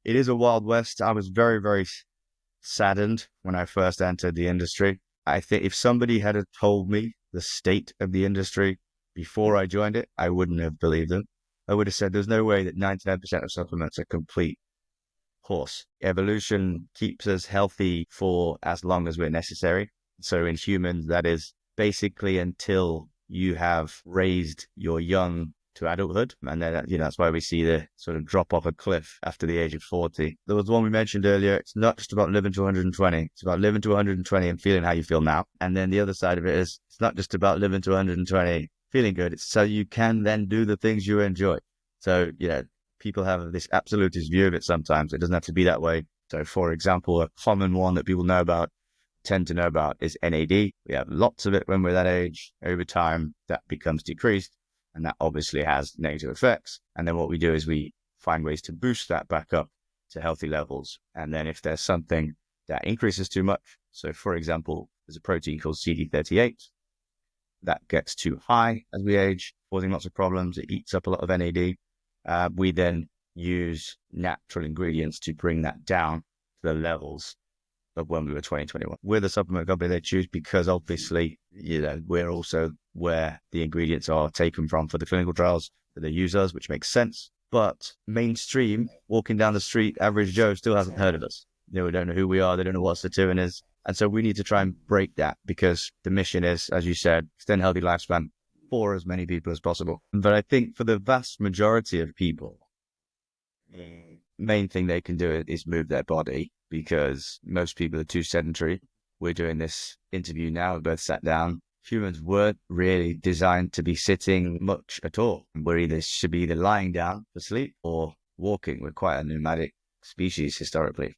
it is a wild west. I was very, very saddened when I first entered the industry. I think if somebody had told me the state of the industry before I joined it, I wouldn't have believed them. I would have said there's no way that 99% of supplements are complete horse. Evolution keeps us healthy for as long as we're necessary. So in humans, that is basically until you have raised your young to adulthood. And then, that's why we see the sort of drop off a cliff after the age of 40. There was one we mentioned earlier. It's not just about living to 120. It's about living to 120 and feeling how you feel now. And then the other side of it is it's not just about living to 120, feeling good. It's so you can then do the things you enjoy. So, people have this absolutist view of it sometimes. It doesn't have to be that way. So, for example, a common one that people tend to know about is NAD. We have lots of it when we're that age. Over time, that becomes decreased, and that obviously has negative effects. And then what we do is we find ways to boost that back up to healthy levels. And then if there's something that increases too much, so for example, there's a protein called CD38 that gets too high as we age, causing lots of problems. It eats up a lot of NAD. We then use natural ingredients to bring that down to the levels of when we were 2021. We're the supplement company they choose because obviously, we're also where the ingredients are taken from for the clinical trials that they use us, which makes sense. But mainstream, walking down the street, average Joe still hasn't heard of us. We don't know who we are. They don't know what Sirtuin is. And so we need to try and break that because the mission is, as you said, extend healthy lifespan for as many people as possible. But I think for the vast majority of people, the main thing they can do is move their body because most people are too sedentary. We're doing this interview now. We both sat down. Humans weren't really designed to be sitting much at all. Should be either lying down for sleep or walking. We're quite a nomadic species historically.